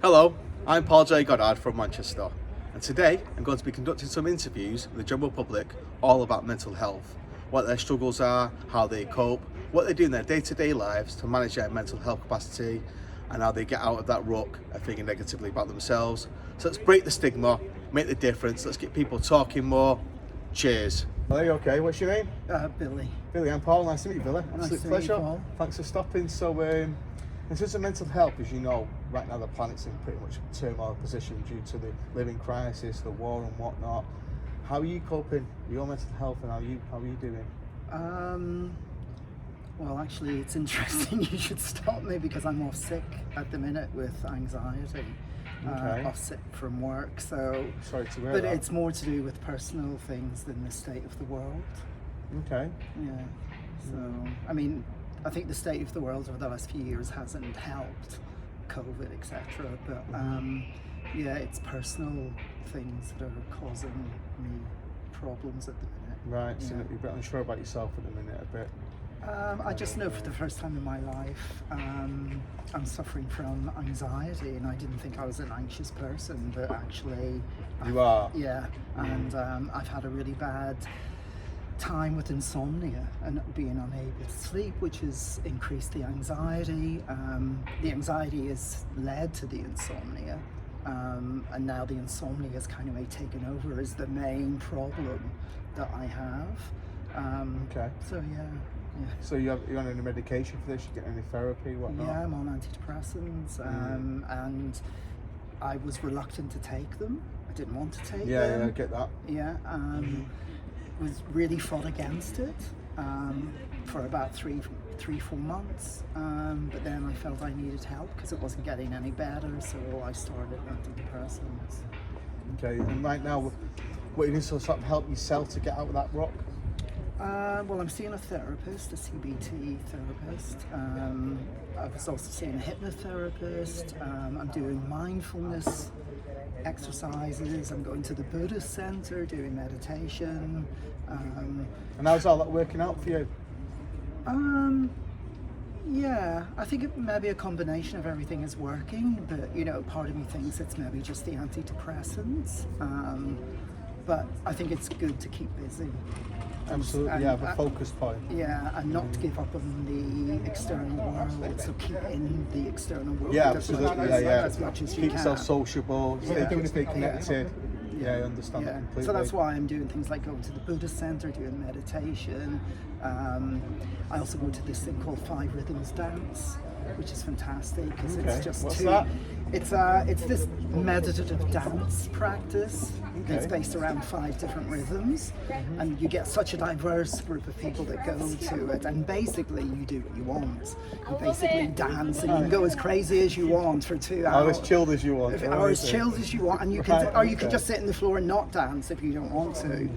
Hello, I'm Paul J. Goddard from Manchester, and today I'm going to be conducting some interviews with the general public all about mental health, what their struggles are, how they cope, what they do in their day-to-day lives to manage their mental health capacity, and how they get out of that rut of thinking negatively about themselves. So let's break the stigma, make the difference, let's get people talking more. Cheers. Are you okay? What's your name? Billy. Billy, I'm Paul. Nice to meet you, Billy. Nice Absolute to meet pleasure. you, Paul. Thanks for stopping. So, in terms of mental health, as you know, right now the planet's in pretty much a turmoil position due to the living crisis, the war and whatnot. How are you coping with your mental health, and how are you doing? Well, actually, it's interesting you should stop me because I'm off sick at the minute with anxiety. Okay. Off sick from work, so. Sorry to hear But that. it's more to do with personal things than the state of the world. Okay. Yeah. So, I mean, I think the state of the world over the last few years hasn't helped, COVID, etc. But yeah, it's personal things that are causing me problems at the minute. Right. So Yeah. you're a bit unsure about yourself at the minute, a bit. I just know for the first time in my life I'm suffering from anxiety, and I didn't think I was an anxious person, but actually You are. Yeah, and I've had a really bad time with insomnia and being unable to sleep, which has increased the anxiety. The anxiety has led to the insomnia, and now the insomnia has kind of taken over as the main problem that I have. Okay. So yeah. So you're on any medication for this? You getting any therapy, whatnot? Yeah, I'm on antidepressants, and I was reluctant to take them. I didn't want to take them. Yeah, I get that. Yeah, was really fought against it for about three, 4 months. But then I felt I needed help because it wasn't getting any better, so I started antidepressants. Okay, and right now, what you need to sort of help yourself to get out of that rock? Well, I'm seeing a therapist, a CBT therapist. I was also seeing a hypnotherapist. I'm doing mindfulness exercises. I'm going to the Buddhist center, doing meditation. And how's all that working out for you? Yeah, I think it may be a combination of everything is working, but you know, part of me thinks it's maybe just the antidepressants. But I think it's good to keep busy. Absolutely, yeah, a focus point. Yeah, and not to give up on the external world, so keep in the external world Yeah, as much absolutely, as much as you Keep can. yourself sociable, stay Yeah. connected. Yeah, I understand that completely. So that's why I'm doing things like going to the Buddhist center, doing meditation. I also go to this thing called 5 Rhythms Dance, which is fantastic because Okay. it's just What's that? It's this meditative dance practice. Okay. It's based around 5 different rhythms, and you get such a diverse group of people that go to it. And basically, you do what you want. You basically dance, and you can go as crazy as you want for 2 hours. Or as chilled as you want. Or as chilled as you want, and you can, Right, or you can okay. just sit on the floor and not dance if you don't want to.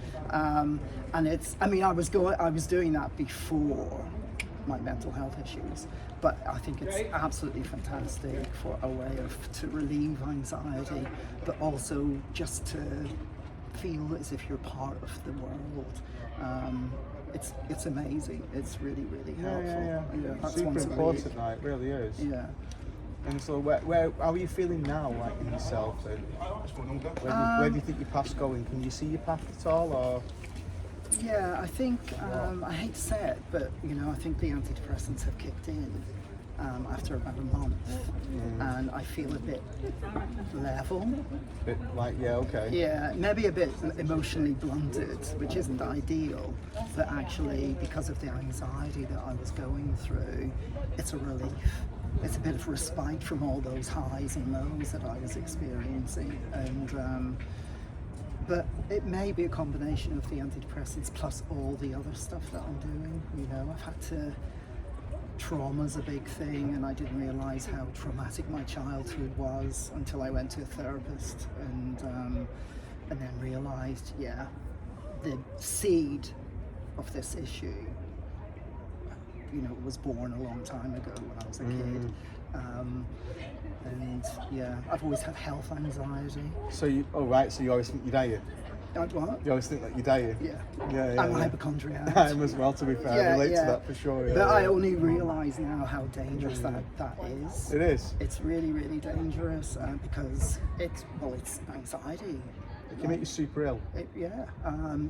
And it's, I mean, I was doing that before my mental health issues, but I think it's absolutely fantastic for a way to relieve anxiety, but also just to feel as if you're part of the world. It's amazing. It's really, really helpful. Yeah. That's Super once a week. important, like, it really is. Yeah. And so, how are you feeling now, like in yourself? And where do you think your path's going? Can you see your path at all, or? Yeah, I think, I hate to say it, but you know, I think the antidepressants have kicked in after about a month, and I feel a bit level. Bit like, yeah, okay. Yeah, maybe a bit emotionally blunted, which isn't ideal, but actually because of the anxiety that I was going through, it's a relief. It's a bit of respite from all those highs and lows that I was experiencing, and but it may be a combination of the antidepressants plus all the other stuff that I'm doing. You know, I've had to, trauma's a big thing, and I didn't realise how traumatic my childhood was until I went to a therapist, and then realised, yeah, the seed of this issue, you know, was born a long time ago when I was a kid. And yeah, I've always had health anxiety. So you always think you're dying? I'd what? You always think that you're dying. Yeah. Yeah. I'm a hypochondriac. I'm as well, to be fair. I relate to that for sure. But I only realise now how dangerous that is. It is. It's really, really dangerous because it's anxiety. It can make you super ill. You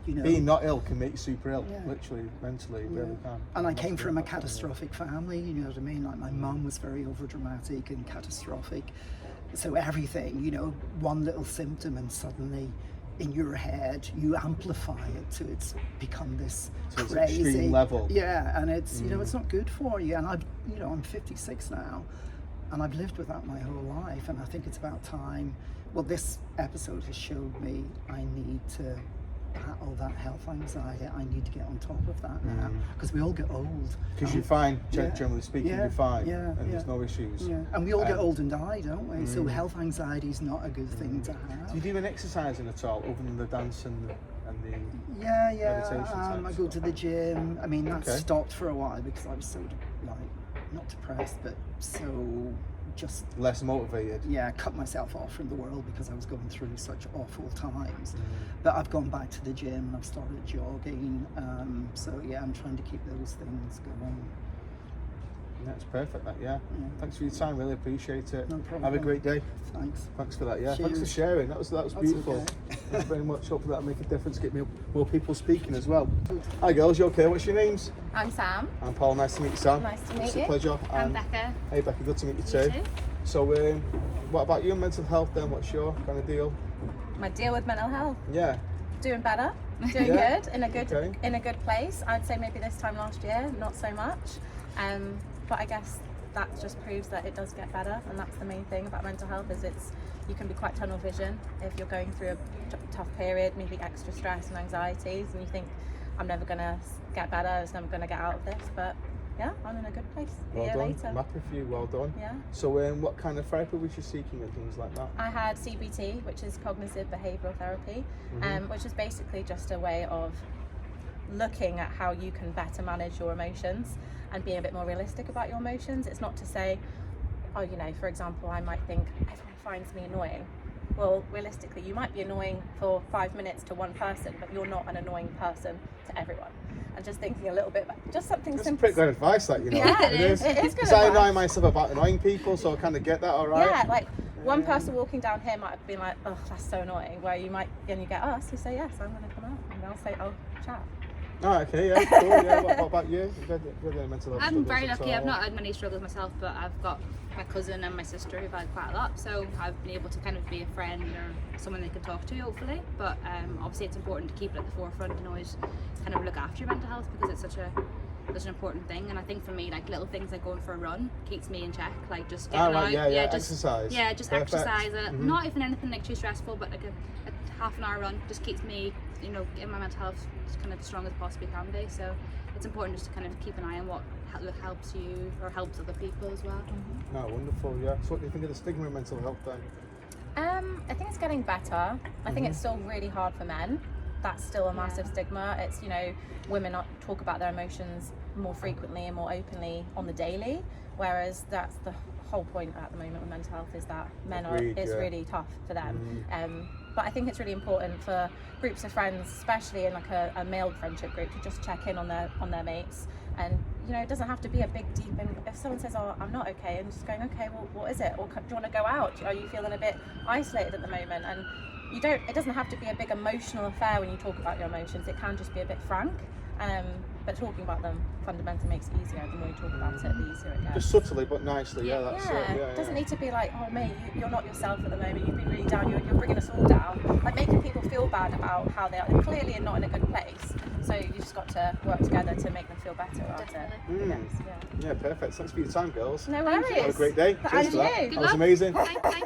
know. Being not ill can make you super ill, Yeah. literally, mentally, it really can. And I came from a catastrophic family, you know what I mean? Like my mum was very overdramatic and catastrophic. So everything, you know, one little symptom and suddenly in your head you amplify it to it's become this to crazy its extreme level. Yeah, and it's you know, it's not good for you. And I'm 56 now and I've lived with that my whole life, and I think it's about time. Well, this episode has showed me I need to battle that health anxiety. I need to get on top of that now, because we all get old. Because you're fine, generally speaking, you're fine, and there's no issues. Yeah, and we all get old and die, don't we? So health anxiety is not a good thing to have. Do you do any exercising at all, other than the dance and the meditation I type go to the gym. I mean, that Okay. stopped for a while because I was so not depressed, but so just less motivated? cut myself off from the world because I was going through such awful times. But I've gone back to the gym and I've started jogging. So I'm trying to keep those things going. That's perfect, Thanks for your time, really appreciate it. No problem. Have a great day. Thanks For that, Thanks for Cheers. sharing, that was beautiful. okay. Thanks very much, hopefully that'll make a difference, get more people speaking as well. Hi girls, you okay? What's your names? I'm Sam. I'm Paul, nice to meet you, Sam. Nice to meet It's you. a pleasure. I'm Becca. Hey Becca, good to meet you too. You too. So what about you and mental health then? What's your kind of deal? My deal with mental health. Yeah. Doing better. Doing Yeah. good. In a good place. I'd say maybe this time last year, not so much. But I guess that just proves that it does get better, and that's the main thing about mental health is you can be quite tunnel vision if you're going through a tough period, maybe extra stress and anxieties, and you think I'm never gonna get better, I'm never gonna get out of this, but yeah, I'm in a good place a Well year done. later. I'm happy for you, well done. Yeah. So what kind of therapy was you seeking and things like that? I had CBT, which is cognitive behavioural therapy, which is basically just a way of looking at how you can better manage your emotions and being a bit more realistic about your emotions. It's not to say, for example, I might think everyone finds me annoying. Well, realistically, you might be annoying for 5 minutes to one person, but you're not an annoying person to everyone. And just thinking a little bit about just something That's simple. pretty good advice, that, you know. Yeah, it is. It is good Because I annoy advice. myself about annoying people, so I kind of get that, all right? Yeah, like one person walking down here might have been like, oh, that's so annoying. Where you might, then you get us, you say, yes, I'm going to come out. And I'll say, oh, chat. Oh, okay, yeah, cool, yeah. What about you? You've had any mental health I'm struggles very at lucky. all? I've not had many struggles myself, but I've got my cousin and my sister who've had quite a lot, so I've been able to kind of be a friend or someone they can talk to, hopefully. But obviously it's important to keep it at the forefront and always kind of look after your mental health, because it's such an important thing. And I think for me, like little things like going for a run keeps me in check, like just getting out, just exercise. Yeah, just Perfect. exercise. Not even anything like too stressful, but like a half an hour run just keeps me, getting my mental health as kind of as strong as possibly can be. So it's important just to kind of keep an eye on what helps you or helps other people as well. Oh, wonderful, yeah. So what do you think of the stigma of mental health then? I think it's getting better. I think it's still really hard for men. That's still a massive stigma. It's, women talk about their emotions more frequently and more openly on the daily, whereas that's the whole point at the moment with mental health is that it's really tough for them. But I think it's really important for groups of friends, especially in like a male friendship group, to just check in on their mates. And it doesn't have to be a big deep. And if someone says, "Oh, I'm not okay," and just going, "Okay, well, what is it?" Or do you want to go out? Are you feeling a bit isolated at the moment? And it doesn't have to be a big emotional affair when you talk about your emotions. It can just be a bit frank. But talking about them fundamentally makes it easier. The more you talk about it, the easier it gets. Just subtly but nicely, that's it. Yeah, It doesn't need to be like, oh mate, you're not yourself at the moment, you've been really down, you're bringing us all down. Like making people feel bad about how they are. They're clearly not in a good place. So you just got to work together to make them feel better about it. Yeah, perfect. Thanks for your time, girls. No worries. Have a great day. Cheers And for that. you. That was amazing. Thank